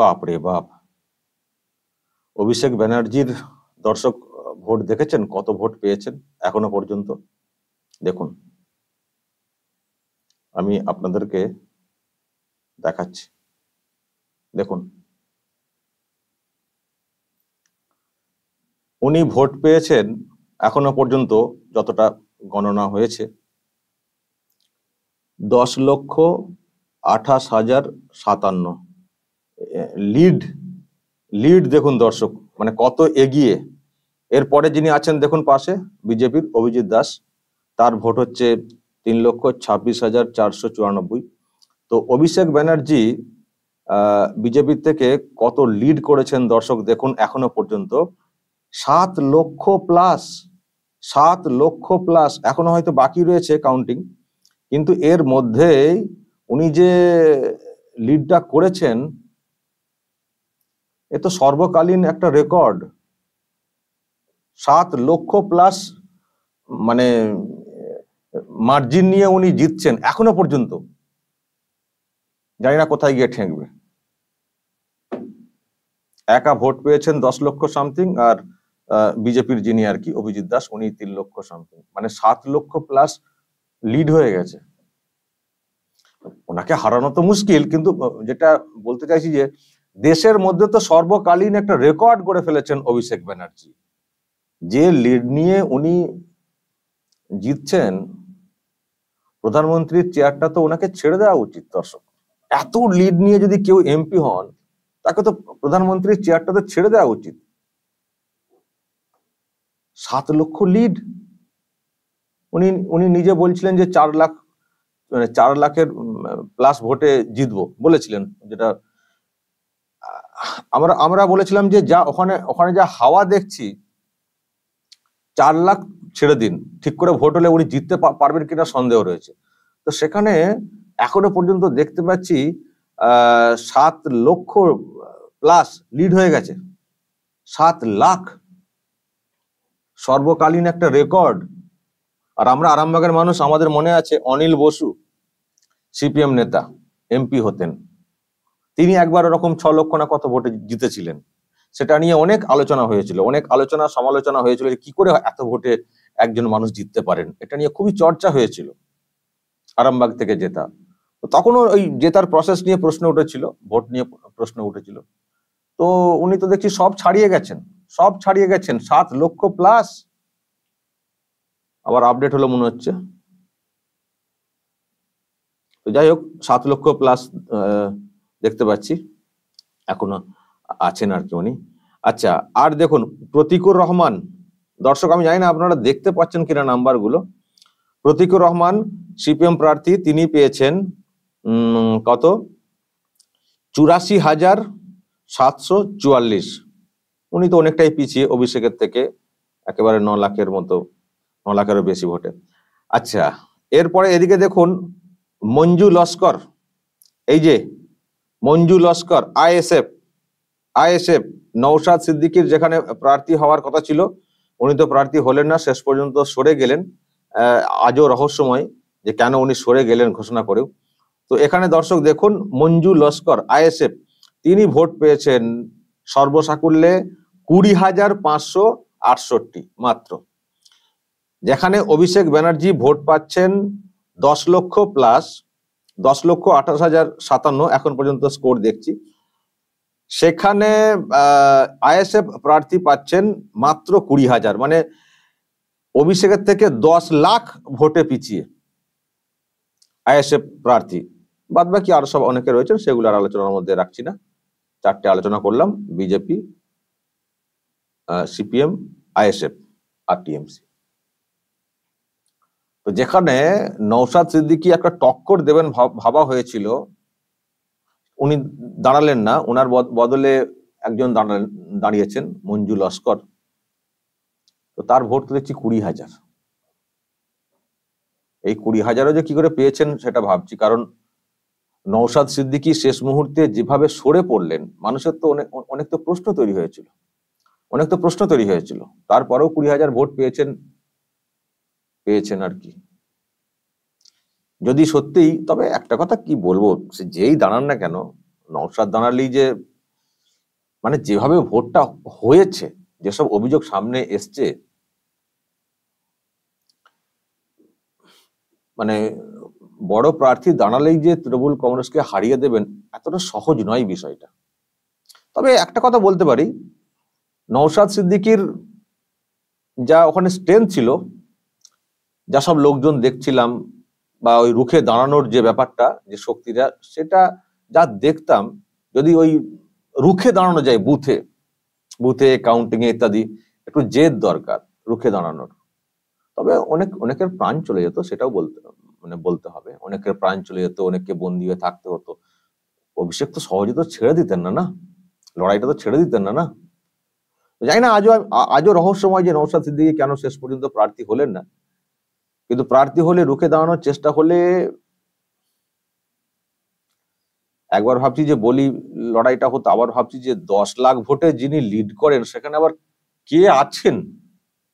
বাপ রে বাপ, অভিষেক ব্যানার্জির দর্শক ভোট দেখেছেন? কত ভোট পেয়েছেন এখনো পর্যন্ত? দেখুন, আমি আপনাদেরকে দেখাচ্ছি। দেখুন, উনি ভোট পেয়েছেন এখনো পর্যন্ত, যতটা গণনা হয়েছে, 10,28,057। লিড দেখুন দর্শক, মানে কত এগিয়ে। এরপরে যিনি আছেন দেখুন পাশে, বিজেপির অভিজিৎ দাস, তার ভোট হচ্ছে 3,26,494। তো অভিষেক ব্যানার্জি বিজেপির থেকে কত লিড করেছেন দর্শক দেখুন এখনো পর্যন্ত। 7 লক্ষ প্লাস, 7 লক্ষ প্লাস। এখনো হয়তো বাকি রয়েছে কাউন্টিং, কিন্তু এর মধ্যেই উনি যে লিডটা করেছেন, এ তো সর্বকালীন একটা রেকর্ড। 7 লক্ষ প্লাস, মানে মার্জিন নিয়ে উনি জিতছেন এখনো পর্যন্ত। জানি না কোথায় গিয়ে ঠেকবে। একা ভোট পেয়েছেন 10 লক্ষ সামথিং, আর বিজেপির যিনি আর কি অভিজিৎ দাস, উনি 3 লক্ষ সামথিং, মানে 7 লক্ষ প্লাস লিড হয়ে গেছে। ওনাকে হারানো তো মুশকিল, কিন্তু যেটা বলতে চাইছি যে দেশের মধ্যে তো সর্বকালীন একটা রেকর্ড করে ফেলেছেন অভিষেক ব্যানার্জি। যে লিড নিয়ে উনি জিতছেন, প্রধানমন্ত্রীর চেয়ারটা তো ওনাকে ছেড়ে দেওয়া উচিত দর্শক। এত লিড নিয়ে যদি কেউ এমপি হন, তাকে তো প্রধানমন্ত্রীর চেয়ারটা তো ছেড়ে দেওয়া উচিত। 7 লক্ষ লিড। উনি নিজে বলছিলেন যে 4 লাখ, মানে 4 লাখের প্লাস ভোটে জিতবো বলেছিলেন। যেটা আমরা বলেছিলাম যে যা ওখানে যা হাওয়া দেখছি, 4 লাখ ছেড়ে দিন, ঠিক করে ভোট হলে উনি জিততে পারবেন কিনা সন্দেহ রয়েছে। তো সেখানে এখনো পর্যন্ত দেখতে পাচ্ছি 7 লক্ষ প্লাস লিড হয়ে গেছে। 7 লাখ, সর্বকালীন একটা রেকর্ড। আর আমরা আরামবাগের মানুষ, আমাদের মনে আছে অনিল বসু, সিপিএম নেতা, এমপি হতেন, তিনি একবার ওরকম 6 লক্ষ না কত ভোটে জিতেছিলেন। সেটা নিয়ে অনেক আলোচনা হয়েছিল, অনেক আলোচনা সমালোচনা হয়েছিল যে কি করে এত ভোটে একজন মানুষ জিততে পারেন। এটা নিয়ে খুবই চর্চা হয়েছিল, আরামবাগ থেকে জেতা। তখনও ওই জেতার প্রসেস নিয়ে প্রশ্ন উঠেছিল, ভোট নিয়ে প্রশ্ন উঠেছিল। তো উনি তো দেখছি সব ছাড়িয়ে গেছেন, 7 লক্ষ প্লাস। আবার আপডেট হলো মনে হচ্ছে। তো যাই হোক, 7 লক্ষ প্লাস দেখতে পাচ্ছি এখনো আছেন আর কি উনি। আচ্ছা, আর দেখুন প্রতীকুর রহমান, দর্শক আমি জানি না আপনারা দেখতে পাচ্ছেন কিনা নাম্বারগুলো। প্রতীকুর রহমান সিপিএম প্রার্থী, তিনি পেয়েছেন কত, 84,744। উনি তো অনেকটাই পিছিয়ে অভিষেকের থেকে, একেবারে 9 লাখের মতো, 9 লাখেরও বেশি ভোটে। আচ্ছা, এরপরে এদিকে দেখুন মঞ্জু লস্কর, এই যে মঞ্জু লস্কর, আইএসএফ নওশাদ সিদ্দিকীর যেখানে প্রার্থী হওয়ার কথা ছিল, উনি তো প্রার্থী হলেন না, শেষ পর্যন্ত সরে গেলেন। আজও রহস্যময় যে কেন উনি সরে গেলেন ঘোষণা করেও। তো এখানে দর্শক দেখুন, মঞ্জু লস্কর আইএসএফ, তিনি ভোট পেয়েছেন সর্বসাকুল্যে 20,568 মাত্র। যেখানে অভিষেক ব্যানার্জি ভোট পাচ্ছেন 10 লক্ষ প্লাস, 10,28,057 এখন পর্যন্ত স্কোর দেখছি। সেখানে আইএসএফ প্রার্থী পাচ্ছেন মাত্র 20,000, মানে অভিষেকের থেকে 10 লাখ ভোটে পিছিয়ে আইএসএফ প্রার্থী। বাদ বাকি আরো সব অনেকে রয়েছেন, সেগুলো আর আলোচনার মধ্যে রাখছি না। 4টে আলোচনা করলাম, বিজেপি, সিপিএম, আইএসএফ আর টিএমসি। তো যেখানে নওশাদ সিদ্দিকী একটা টক্কর দেবেন ভাবা হয়েছিল, উনি দাঁড়ালেন না, ওনার বদলে একজন দাঁড়িয়েছেন মঞ্জু লস্কর। তো তার ভোট তো দেখছি 20,000। এই 20,000ও যে কি করে পেয়েছেন সেটা ভাবছি, কারণ নওশাদ সিদ্দিকী শেষ মুহূর্তে যেভাবে সরে পড়লেন, মানুষের তো অনেক তো প্রশ্ন তৈরি হয়েছিল, তারপরেও 20,000 ভোট পেয়েছেন আর কি। যদি সত্যিই, তবে একটা কথা কি বলবো, সে যেই দাঁড়ান না কেন, নওশাদ দাঁড়ালেই যে মানে যেভাবে ভোটটা হয়েছে, যেসব অভিযোগ সামনে এসছে, মানে বড় প্রার্থী দাঁড়ালেই যে তৃণমূল কংগ্রেসকে হারিয়ে দেবেন এতটা সহজ নয় বিষয়টা। তবে একটা কথা বলতে পারি, নওশাদ সিদ্দিকীর যা ওখানে স্ট্রেংথ ছিল, যা সব লোকজন দেখছিলাম, বা ওই রুখে দাঁড়ানোর যে ব্যাপারটা, যে শক্তিটা, সেটা যা দেখতাম, যদি ওই রুখে দাঁড়ানো যায় বুথে বুথে কাউন্টিং এ ইত্যাদি, একটু জেদ দরকার রুখে দাঁড়ানোর। তবে অনেকের প্রাণ চলে যেত, সেটাও বলতে হবে। অনেকের প্রাণ চলে যেত, অনেককে বন্দী হয়ে থাকতে হতো। অভিষেক তো সহজে তো ছেড়ে দিতেন না, লড়াইটা তো ছেড়ে দিতেন না। জানি না আজও রহস্যময় যে নওশাদ সিদ্দিকী কেন শেষ পর্যন্ত প্রার্থী হলেন না। কিন্তু প্রার্থী হলে, রুখে দাঁড়ানোর চেষ্টা হলে, একবার ভাবছি যে বলি লড়াইটা হতো, আবার ভাবছি যে 10 লাখ ভোটে যিনি লিড করেন, সেখানে আবার কে আছেন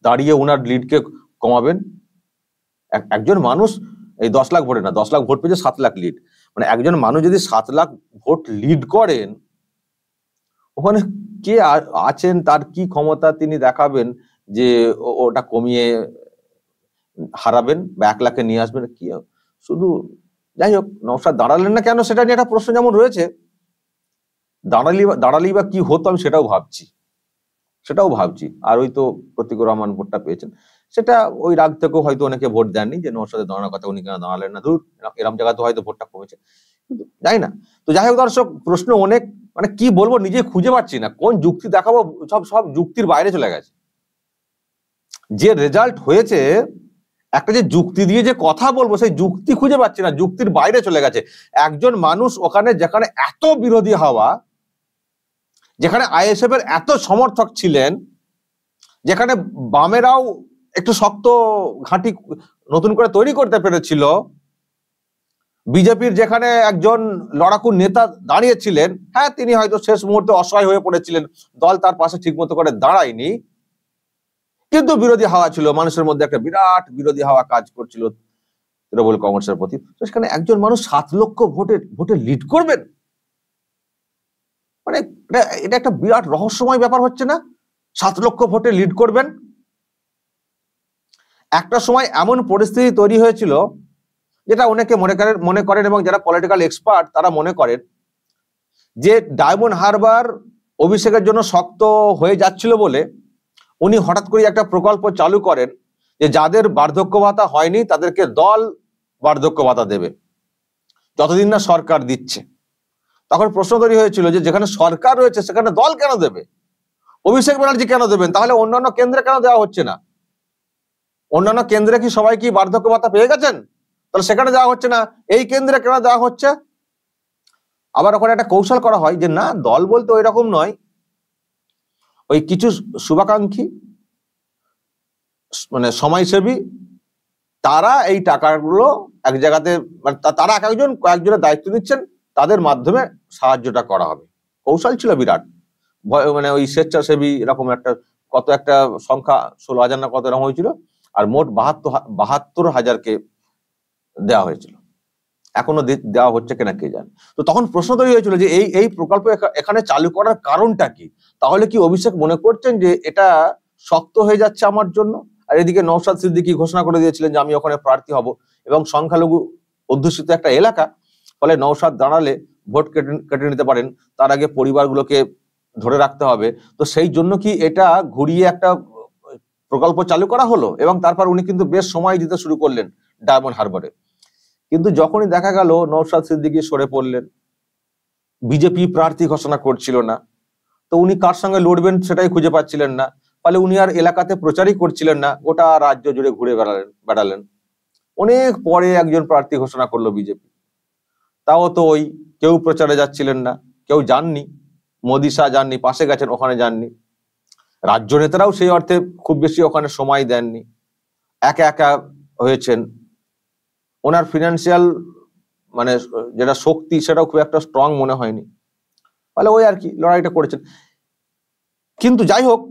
দাঁড়িয়ে ওনার লিডকে কমাবেন? একজন মানুষ এই 10 লাখ ভোটে না, 10 লাখ ভোট পেয়েছে 7 লাখ লিড, মানে একজন মানুষ যদি 7 লাখ ভোট লিড করেন, ওখানে কে আছেন, তার কি ক্ষমতা তিনি দেখাবেন যে ওটা কমিয়ে হারাবেন বা 1 লাখে নিয়ে আসবেন? কি শুধু, যাই হোক, নওশাদ দাঁড়ালেন না কেন সেটা নিয়ে একটা প্রশ্ন যেমন রয়েছে, দাঁড়ালেই বা কি হতো, আমি সেটাও ভাবছি। আর ওই তো প্রতীকুর রহমান ভোটটা পেয়েছেন, সেটা ওই রাগ থেকেও হয়তো অনেকে ভোট দেননি, যে নওশাদের দাঁড়ানোর কথা, উনি কেন দাঁড়ালেন না, ধুর, এরম জায়গাতে হয়তো ভোটটা কমেছে, কিন্তু যাই না। তো যাই হোক দর্শক, প্রশ্ন অনেক, মানে কি বলবো, নিজে খুঁজে পাচ্ছি না কোন যুক্তি দেখাবো, সব যুক্তির বাইরে চলে গেছে। যে রেজাল্ট হয়েছে, একটা যে যুক্তি দিয়ে যে কথা বলবো, সেই যুক্তি খুঁজে পাচ্ছি না, যুক্তির বাইরে চলে গেছে। একজন মানুষ ওখানে, যেখানে এত বিরোধী হওয়া, যেখানে আইএসএফ এর এত সমর্থক ছিলেন, যেখানে বামেরাও একটু শক্ত ঘাঁটি নতুন করে তৈরি করতে পেরেছিল, বিজেপির যেখানে একজন লড়াকু নেতা দাঁড়িয়েছিলেন, হ্যাঁ তিনি হয়তো শেষ মুহূর্তে অসহায় হয়ে পড়েছিলেন, দল তার পাশে ঠিক মতো করে দাঁড়ায়নি, কিন্তু বিরোধী হাওয়া ছিল, মানুষের মধ্যে একটা বিরাট বিরোধী হাওয়া কাজ করছিল তৃণমূল কংগ্রেসের প্রতি। তো সেখানে একজন মানুষ 7 লক্ষ ভোটে লিড করবেন, মানে এটা একটা বিরাট রহস্যময় ব্যাপার হচ্ছে না? 7 লক্ষ ভোটে লিড করবেন। একটা সময় এমন পরিস্থিতি তৈরি হয়েছিল, যেটা অনেকে মনে করেন এবং যারা পলিটিক্যাল এক্সপার্ট তারা মনে করেন, যে ডায়মন্ড হারবার অভিষেকের জন্য শক্ত হয়ে যাচ্ছিল বলে উনি হঠাৎ করে একটা প্রকল্প চালু করেন, যে যাদের বার্ধক্য ভাতা হয়নি তাদেরকে দল বার্ধক্য ভাতা দেবে, যতদিন না সরকার দিচ্ছে। তখন প্রশ্ন তৈরি হয়েছিল, যে যেখানে সরকার রয়েছে সেখানে দল কেন দেবে, অভিষেক ব্যানার্জি কেন দেবেন, তাহলে অন্যান্য কেন্দ্রে কেন দেওয়া হচ্ছে না? অন্যান্য কেন্দ্রে কি সবাই কি বার্ধক্য ভাতা পেয়ে গেছেন? তাহলে সেখানে দেওয়া হচ্ছে না, এই কেন্দ্রে কেন দেওয়া হচ্ছে? আবার ওখানে একটা কৌশল করা হয়, যে না, দল বলতে ওই রকম নয়, ওই কিছু শুভাকাঙ্ক্ষী, মানে সমাজসেবী, তারা এই টাকাগুলো এক জায়গাতে, মানে তারা কয়েকজনের দায়িত্ব নিচ্ছেন, তাদের মাধ্যমে সাহায্যটা করা হবে। কৌশল ছিল বিরাট, মানে ওই স্বেচ্ছাসেবী এরকম একটা সংখ্যা 16,000 না কত এরকম হয়েছিল, আর মোট 72,000কে দেওয়া হয়েছিল। এখনো দেওয়া হচ্ছে কিনা কে জানে। তো তখন প্রশ্ন তৈরি হয়েছিল, যে এই প্রকল্প এখানে চালু করার কারণটা কি? তাহলে কি অভিষেক মনে করছেন যে এটা শক্ত হয়ে যাচ্ছে আমার জন্য? আর এদিকে নওশাদ সিদ্দিকী ঘোষণা করে দিয়েছিলেন যে আমি ওখানে প্রার্থী হব, এবং সংখ্যালঘু অধ্যুষিত একটা এলাকা, ফলে নওশাদ দাঁড়ালে ভোট কেটে নিতে পারেন, তার আগে পরিবারগুলোকে ধরে রাখতে হবে। তো সেই জন্য কি এটা ঘুরিয়ে একটা প্রকল্প চালু করা হলো, এবং তারপর উনি কিন্তু বেশ সময় দিতে শুরু করলেন ডায়মন্ড হারবারে। কিন্তু যখনই দেখা গেল নওশাদ সিদ্দিকী সরে পড়লেন, বিজেপি প্রার্থী ঘোষণা করছিল না, তো উনি কার সঙ্গে লড়বেন সেটাই খুঁজে পাচ্ছিলেন না, ফলে উনি আর এলাকাতে প্রচারই করছিলেন না, গোটা রাজ্য জুড়ে ঘুরে বেড়ালেন। অনেক পরে একজন প্রার্থী ঘোষণা করলো বিজেপি, তাও তো ওই কেউ প্রচারে যাচ্ছিলেন না, কেউ যাননি, মোদী শাহ যাননি, পাশে গেছেন, ওখানে যাননি, রাজ্য নেতারাও সেই অর্থে খুব বেশি ওখানে সময় দেননি, একা একা হয়েছেন। ওনার ফিনান্সিয়াল, মানে যেটা শক্তি, সেটাও খুব একটা স্ট্রং মনে হয়নি, ফলে ওই আর কি লড়াইটা করেছেন। কিন্তু যাই হোক,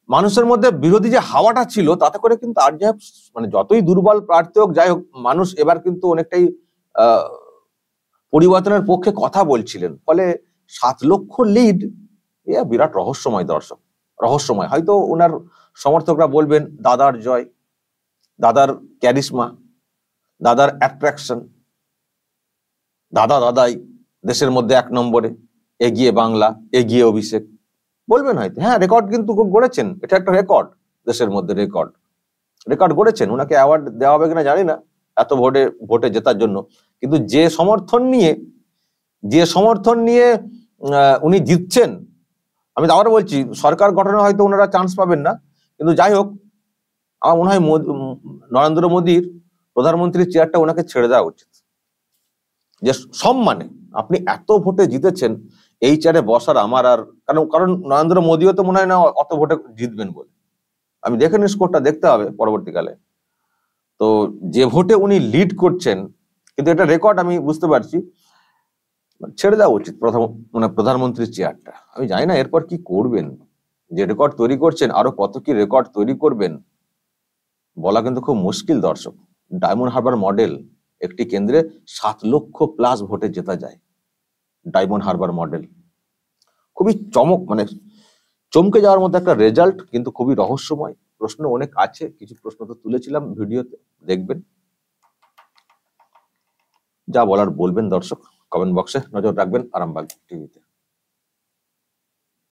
মানুষের মধ্যে বিরোধী যে হাওয়াটা ছিল, তাতে করে কিন্তু আর যাই হোক, মানে যতই দুর্বল প্রার্থী হোক, যাই হোক, মানুষ এবার কিন্তু অনেকটাই পরিবর্তনের পক্ষে কথা বলছিলেন, ফলে 7 লক্ষ লিড, এ বিরাট রহস্যময় দর্শক, রহস্যময়। হয়তো ওনার সমর্থকরা বলবেন দাদার জয়, দাদার ক্যারিশমা, দাদার অ্যাট্রাকশন, দাদাই দেশের মধ্যে 1 নম্বরে, এগিয়ে বাংলা, এগিয়ে অভিষেক, বলবেন হয়তো। হ্যাঁ, রেকর্ড কিন্তু গড়েছেন, এটা একটা রেকর্ড, দেশের মধ্যে রেকর্ড গড়েছেন। ওনাকে অ্যাওয়ার্ড দেওয়া হবে কিনা জানি না এত ভোটে জেতার জন্য, কিন্তু যে সমর্থন নিয়ে উনি জিতছেন, আমি তো আবার বলছি সরকার গঠনে হয়তো ওনারা চান্স পাবেন না, কিন্তু যাই হোক, আমার মনে হয় নরেন্দ্র মোদীর প্রধানমন্ত্রীর চেয়ারটা ওনাকে ছেড়ে দেওয়া উচিত। যে সম্মানে আপনি এত ভোটে জিতেছেন, এই চেয়ারে বসার আমার আর কারণ নরেন্দ্র মোদীও তো মনে হয় না অত ভোটে জিতবেন বলে। আমি দেখে নিই, স্কোরটা দেখতে হবে পরবর্তীকালে। তো যে ভোটে উনি লিড করছেন, কিন্তু এটা রেকর্ড, আমি বুঝতে পারছি, ছেড়ে দেওয়া উচিত প্রধানমন্ত্রীর চেয়ারটা। আমি জানি না এরপর কি করবেন, যে রেকর্ড তৈরি করছেন আরো কত কি রেকর্ড তৈরি করবেন বলা কিন্তু খুব মুশকিল দর্শক। ডায়মন্ড হারবার মডেল, একটি কেন্দ্রে 7 লক্ষ প্লাস ভোটে জেতা যায়। ডায়মন্ড হারবার মডেল খুবই চমকে যাওয়ার মতো একটা রেজাল্ট, কিন্তু খুবই রহস্যময়। প্রশ্ন অনেক আছে, কিছু প্রশ্ন তো তুলেছিলাম ভিডিওতে, দেখবেন। যা বলার বলবেন দর্শক, কমেন্ট বক্সে নজর রাখবেন আরামবাগ টিভিতে।